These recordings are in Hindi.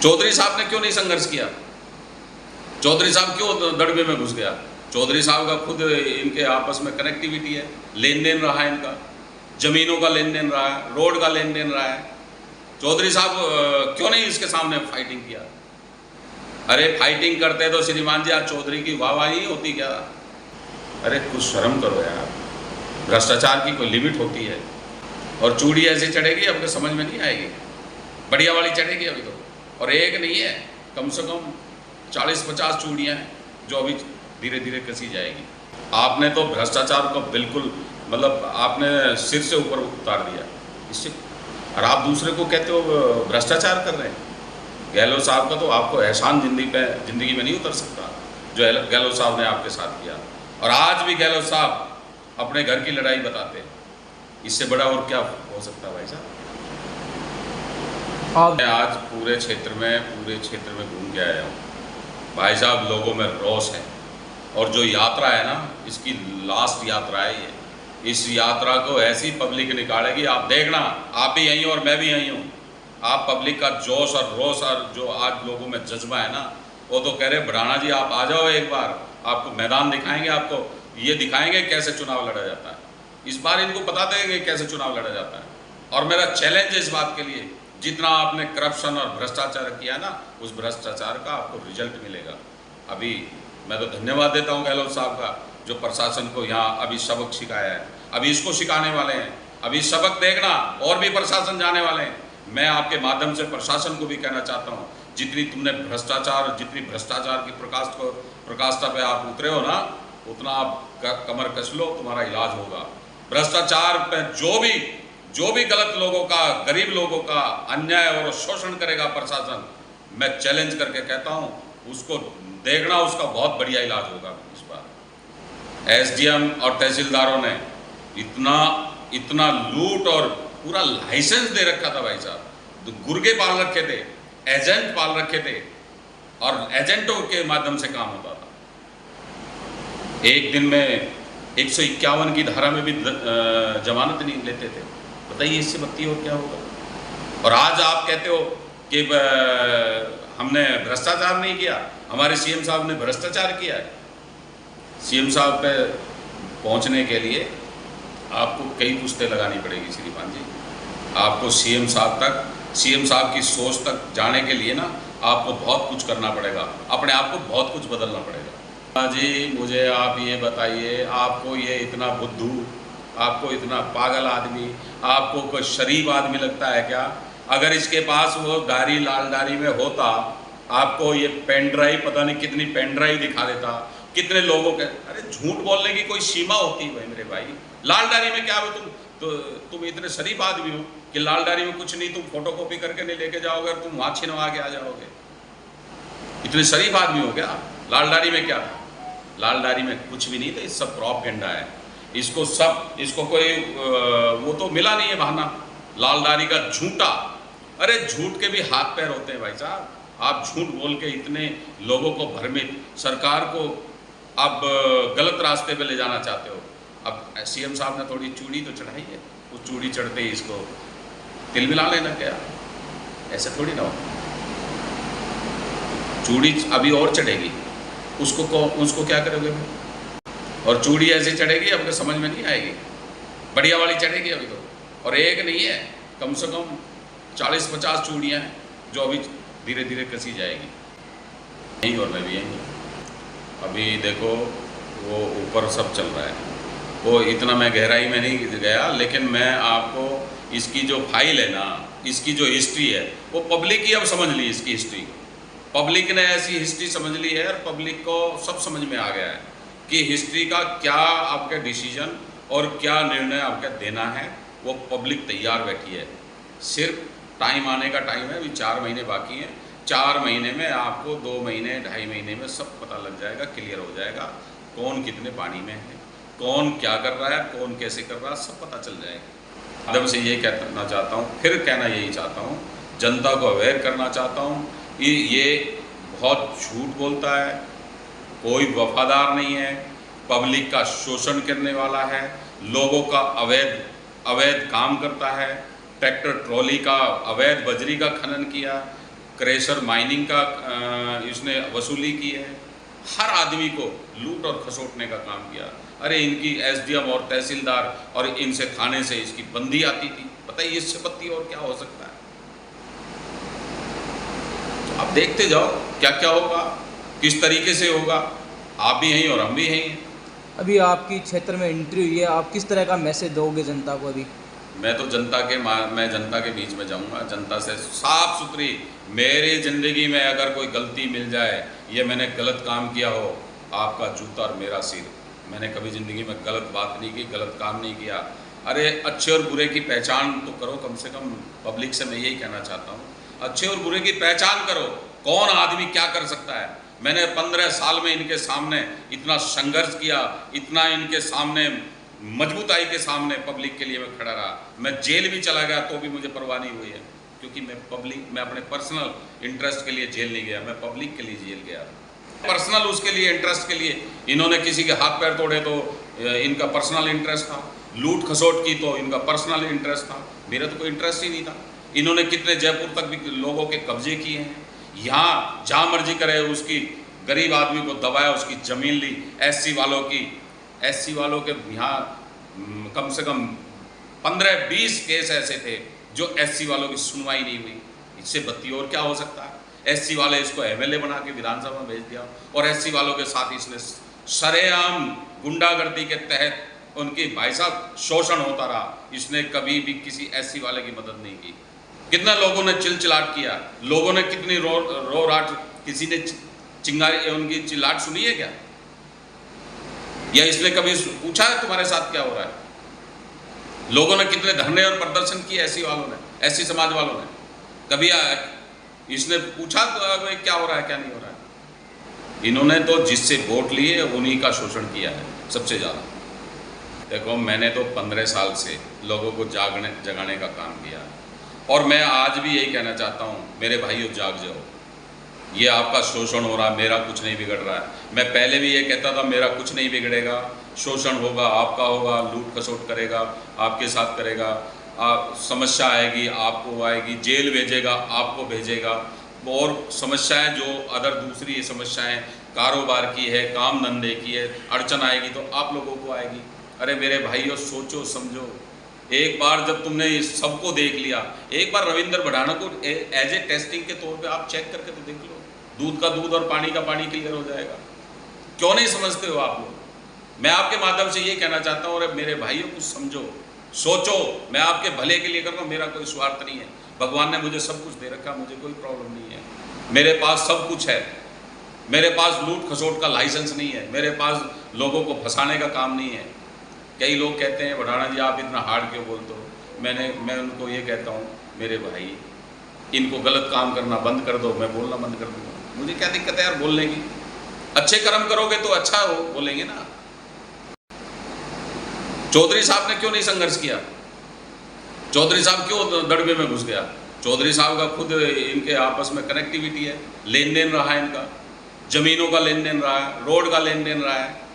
चौधरी साहब ने क्यों नहीं संघर्ष किया? चौधरी साहब क्यों दड़बे में घुस गया? चौधरी साहब का खुद इनके आपस में कनेक्टिविटी है, लेन देन रहा है इनका, जमीनों का लेन देन रहा है, रोड का लेन देन रहा है। चौधरी साहब क्यों नहीं इसके सामने फाइटिंग किया? अरे फाइटिंग करते तो श्रीमान जी आज चौधरी की वाहवाही होती क्या? अरे कुछ शर्म करो यार, भ्रष्टाचार की कोई लिमिट होती है। और चूड़ी ऐसी चढ़ेगी आपको समझ में नहीं आएगी, बढ़िया वाली चढ़ेगी अभी तो, और एक नहीं है, कम से कम 40-50 चूड़ियाँ हैं जो अभी धीरे धीरे कसी जाएगी। आपने तो भ्रष्टाचार को बिल्कुल मतलब आपने सिर से ऊपर उतार दिया इससे, और आप दूसरे को कहते हो भ्रष्टाचार कर रहे हैं। गहलोत साहब का तो आपको एहसान जिंदगी में नहीं उतर सकता जो गहलोत साहब ने आपके साथ किया, और आज भी गहलोत साहब अपने घर की लड़ाई बताते हैं। इससे बड़ा और क्या हो सकता है भाई साहब? मैं आज पूरे क्षेत्र में घूम के आया हूँ भाई साहब, लोगों में रोष है। और जो यात्रा है ना, इसकी लास्ट यात्रा है ये, इस यात्रा को ऐसी पब्लिक निकालेगी, आप देखना। आप भी यहीं और मैं भी यहीं हूँ। आप पब्लिक का जोश और रोष और जो आज लोगों में जज्बा है ना, वो तो कह रहे बढ़ाना जी आप आ जाओ एक बार, आपको मैदान दिखाएंगे, आपको ये दिखाएंगे कैसे चुनाव लड़ा जाता है। इस बार इनको बता देंगे कैसे चुनाव लड़ा जाता है। और मेरा चैलेंज है इस बात के लिए, जितना आपने करप्शन और भ्रष्टाचार किया ना, उस भ्रष्टाचार का आपको रिजल्ट मिलेगा। अभी मैं तो धन्यवाद देता हूँ गहलोत साहब का, जो प्रशासन को यहाँ अभी सबक सिखाया है, अभी इसको सिखाने वाले हैं। अभी सबक देखना और भी प्रशासन जाने वाले हैं। मैं आपके माध्यम से प्रशासन को भी कहना चाहता हूँ, जितनी भ्रष्टाचार की प्रकाष्ठा पे आप उतरे हो ना, उतना आप कमर कस लो, तुम्हारा इलाज होगा। भ्रष्टाचार पे जो भी गलत लोगों का, गरीब लोगों का अन्याय और शोषण करेगा प्रशासन, मैं चैलेंज करके कहता हूँ उसको देखना, उसका बहुत बढ़िया इलाज होगा। इस बार एसडीएम और तहसीलदारों ने इतना लूट और पूरा लाइसेंस दे रखा था भाई साहब, तो गुर्गे पाल रखे थे, एजेंट पाल रखे थे, और एजेंटों के माध्यम से काम होता था। एक दिन में 151 की धारा में भी जमानत नहीं लेते थे। बताइए इससे बत्ती और क्या होगा? और आज आप कहते हो कि हमने भ्रष्टाचार नहीं किया, हमारे सीएम साहब ने भ्रष्टाचार किया है। सीएम साहब पे पहुंचने के लिए आपको कई पुश्तें लगानी पड़ेगी श्रीमान जी। आपको सीएम साहब की सोच तक जाने के लिए ना, आपको बहुत कुछ करना पड़ेगा, अपने आप को बहुत कुछ बदलना पड़ेगा। जी मुझे आप ये बताइए, आपको ये इतना बुद्धू, आपको इतना पागल आदमी, आपको कोई शरीफ आदमी लगता है क्या? अगर इसके पास वो दाढ़ी लाल दाढ़ी में होता, आपको ये पेन ड्राइव, पता नहीं कितनी पेन ड्राइव दिखा देता, कितने लोगों के। अरे झूठ बोलने की कोई सीमा होती है भाई मेरे भाई। लाल दाढ़ी में क्या हो तुम इतने शरीफ आदमी हो कि लाल दाढ़ी में कुछ नहीं, तुम फोटोकॉपी करके नहीं लेके जाओगे, तुम वहाँ छिनवा के आ जाओगे। इतने शरीफ आदमी हो क्या? लाल दाढ़ी में क्या था? लाल दाढ़ी में कुछ भी नहीं था, ये सब प्रोपेगेंडा है। इसको कोई वो तो मिला नहीं है बहाना, लाल दाढ़ी का झूठा। अरे झूठ के भी हाथ पैर होते हैं भाई साहब। आप झूठ बोल के इतने लोगों को भ्रमित, सरकार को आप गलत रास्ते पे ले जाना चाहते हो। अब सीएम साहब ने थोड़ी चूड़ी तो चढ़ाई है, उस चूड़ी चढ़ते ही इसको तिल मिला लेना क्या? ऐसे थोड़ी ना हो। चूड़ी अभी और चढ़ेगी, उसको क्या करोगे? और चूड़ी ऐसे चढ़ेगी आपको समझ में नहीं आएगी, बढ़िया वाली चढ़ेगी अभी तो, और एक नहीं है, कम से कम 40-50 चूड़ियाँ हैं जो अभी धीरे धीरे कसी जाएगी। यहीं और मैं भी यहीं। अभी देखो वो ऊपर सब चल रहा है, वो इतना मैं गहराई में नहीं गया, लेकिन मैं आपको इसकी जो फाइल है ना, इसकी जो हिस्ट्री है, वो पब्लिक ही अब समझ ली। इसकी हिस्ट्री पब्लिक ने ऐसी हिस्ट्री समझ ली है, और पब्लिक को सब समझ में आ गया है कि हिस्ट्री का क्या आपके डिसीजन और क्या निर्णय आपका देना है, वो पब्लिक तैयार बैठी है। सिर्फ टाइम आने का टाइम है, अभी 4 महीने बाकी हैं। 4 महीने में आपको 2 महीने 2.5 महीने में सब पता लग जाएगा, क्लियर हो जाएगा, कौन कितने पानी में है, कौन क्या कर रहा है, कौन कैसे कर रहा है, सब पता चल जाएगा। एकदम से ये कहना चाहता हूँ, फिर कहना यही चाहता हूँ, जनता को अवेयर करना चाहता हूँ। ये बहुत झूठ बोलता है, कोई वफादार नहीं है, पब्लिक का शोषण करने वाला है, लोगों का अवैध काम करता है, ट्रैक्टर ट्रॉली का अवैध बजरी का खनन किया, क्रेशर माइनिंग का इसने वसूली की है, हर आदमी को लूट और खसोटने का काम किया। अरे इनकी एसडीएम और तहसीलदार और इनसे खाने से इसकी बंदी आती थी, बताइए इससे बत्ती और क्या हो सकता है। तो आप देखते जाओ क्या क्या होगा, किस तरीके से होगा, आप भी यहीं और हम भी यहीं हैं। अभी आपकी क्षेत्र में एंट्री हुई है, आप किस तरह का मैसेज दोगे जनता को? अभी मैं तो मैं जनता के बीच में जाऊंगा, जनता से साफ सुथरी, मेरी ज़िंदगी में अगर कोई गलती मिल जाए, ये मैंने गलत काम किया हो, आपका जूता और मेरा सिर। मैंने कभी ज़िंदगी में गलत बात नहीं की, गलत काम नहीं किया। अरे अच्छे और बुरे की पहचान तो करो, कम से कम पब्लिक से मैं यही कहना चाहता हूँ, अच्छे और बुरे की पहचान करो, कौन आदमी क्या कर सकता है। मैंने 15 साल में इनके सामने इतना संघर्ष किया, इतना इनके सामने मजबूताई के सामने पब्लिक के लिए मैं खड़ा रहा। मैं जेल भी चला गया तो भी मुझे परवाह नहीं हुई है, क्योंकि मैं अपने पर्सनल इंटरेस्ट के लिए जेल नहीं गया, मैं पब्लिक के लिए जेल गया। पर्सनल उसके लिए इंटरेस्ट के लिए इन्होंने किसी के हाथ पैर तोड़े तो इनका पर्सनल इंटरेस्ट था, लूट खसोट की तो इनका पर्सनल इंटरेस्ट था, मेरा तो कोई इंटरेस्ट ही नहीं था। इन्होंने कितने जयपुर तक भी लोगों के कब्जे किए हैं, यहाँ जहाँ मर्जी करे उसकी गरीब आदमी को दबाया, उसकी ज़मीन ली। एससी वालों के यहाँ कम से कम 15-20 केस ऐसे थे जो एससी वालों की सुनवाई नहीं हुई। इससे बत्ती और क्या हो सकता है। एससी वाले इसको एमएलए बना के विधानसभा में भेज दिया, और एससी वालों के साथ इसने सरेआम गुंडागर्दी के तहत उनकी भाई साहब शोषण होता रहा। इसने कभी भी किसी एससी वाले की मदद नहीं की। कितना लोगों ने चिलचिलाट किया, लोगों ने कितनी रो राट, किसी ने चिंगारी उनकी चिल्लाट सुनी है क्या? या इसने कभी पूछा है तुम्हारे साथ क्या हो रहा है? लोगों ने कितने धरने और प्रदर्शन किए एससी वालों ने, एससी समाज वालों ने, कभी इसने पूछा तो क्या हो रहा है क्या नहीं हो रहा है? इन्होंने तो जिससे वोट लिए उन्हीं का शोषण किया है सबसे ज़्यादा। देखो मैंने तो 15 साल से लोगों को जगाने का काम किया, और मैं आज भी यही कहना चाहता हूँ, मेरे भाइयों जाग जाओ। ये आपका शोषण हो रहा, मेरा कुछ नहीं बिगड़ रहा है। मैं पहले भी ये कहता था मेरा कुछ नहीं बिगड़ेगा, शोषण होगा, आपका होगा, लूट खसोट करेगा, आपके साथ करेगा, समस्या आएगी, आपको आएगी, जेल भेजेगा, आपको भेजेगा, और समस्याएं जो अदर दूसरी समस्याएं कारोबार की है, काम धंधे की है, अड़चन आएगी तो आप लोगों को आएगी। अरे मेरे भाइयों सोचो समझो, एक बार जब तुमने सबको देख लिया, एक बार रविंद्र भड़ाना को एज ए टेस्टिंग के तौर पे आप चेक करके तो देख लो, दूध का दूध और पानी का पानी क्लियर हो जाएगा। क्यों नहीं समझते हो आप लोग? मैं आपके माध्यम से ये कहना चाहता हूँ, अरे मेरे भाइयों कुछ समझो, सोचो, मैं आपके भले के लिए कर रहा हूँ, मेरा कोई स्वार्थ नहीं है। भगवान ने मुझे सब कुछ दे रखा, मुझे कोई प्रॉब्लम नहीं है, मेरे पास सब कुछ है, मेरे पास लूट खसोट का लाइसेंस नहीं है, मेरे पास लोगों को फंसाने का काम नहीं है। कई लोग कहते हैं भड़ाना जी आप इतना हार्ड क्यों बोलते हो? मैं उनको ये कहता हूँ, मेरे भाई इनको गलत काम करना बंद कर दो, मैं बोलना बंद कर दूँगा। मुझे क्या दिक्कत है यार बोलने की? अच्छे कर्म करोगे तो अच्छा हो बोलेंगे ना। चौधरी साहब ने क्यों नहीं संघर्ष किया? चौधरी साहब क्यों दड़बे में घुस गया? चौधरी साहब का खुद इनके आपस में कनेक्टिविटी है, लेन देन रहा है, इनका जमीनों का लेन देन रहा है, रोड का लेन देन रहा है।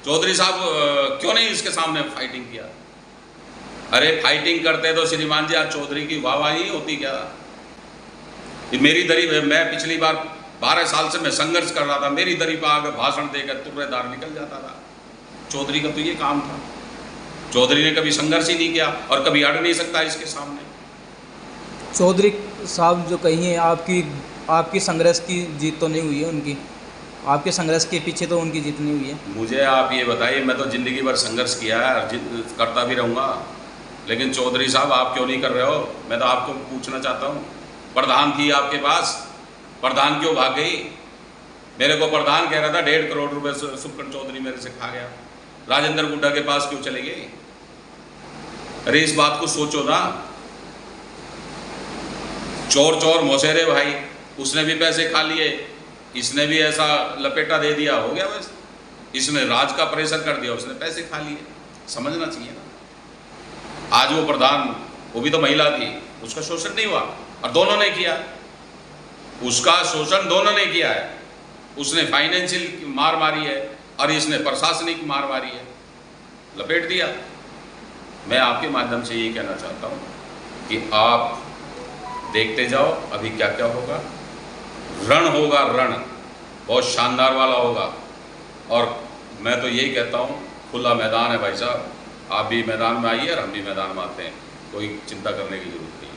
चौधरी साहब क्यों नहीं इसके सामने फाइटिंग किया? अरे फाइटिंग करते तो श्रीमान जी आज चौधरी की वाहवाही होती क्या? मेरी दरी, मैं पिछली बार 12 साल से मैं संघर्ष कर रहा था, मेरी दरी पर आकर भाषण देकर तुर्रेदार निकल जाता था। चौधरी का तो ये काम था। चौधरी ने कभी संघर्ष ही नहीं किया और कभी अड़ नहीं सकता इसके सामने। चौधरी साहब जो कही है, आपकी संघर्ष की जीत तो नहीं हुई है उनकी, आपके संघर्ष के पीछे तो उनकी जीत नहीं हुई है। मुझे आप ये बताइए, मैं तो ज़िंदगी भर संघर्ष किया है, करता भी रहूँगा, लेकिन चौधरी साहब आप क्यों नहीं कर रहे हो? मैं तो आपको पूछना चाहता हूँ, प्रधान थी आपके पास, प्रधान क्यों भाग गई? मेरे को प्रधान कह रहा था 1.5 करोड़ रुपए सुखकरण चौधरी मेरे से खा गया, राजेंद्र गुड्डा के पास क्यों चले गए? अरे इस बात को सोचो ना। चोर चोर मौसेरे भाई, उसने भी पैसे खा लिए, इसने भी ऐसा लपेटा दे दिया, हो गया बस। इसने राज का प्रेशर कर दिया, उसने पैसे खा लिए, समझना चाहिए ना। आज वो प्रधान, वो भी तो महिला थी, उसका शोषण नहीं हुआ, और दोनों ने किया, उसका शोषण दोनों ने किया है। उसने फाइनेंशियल मार मारी है और इसने प्रशासनिक मार मारी है, लपेट दिया। मैं आपके माध्यम से ये कहना चाहता हूँ कि आप देखते जाओ अभी क्या क्या होगा। रण होगा, रण बहुत शानदार वाला होगा। और मैं तो यही कहता हूँ, खुला मैदान है भाई साहब, आप भी मैदान में आइए और हम भी मैदान में आते हैं, कोई चिंता करने की जरूरत नहीं।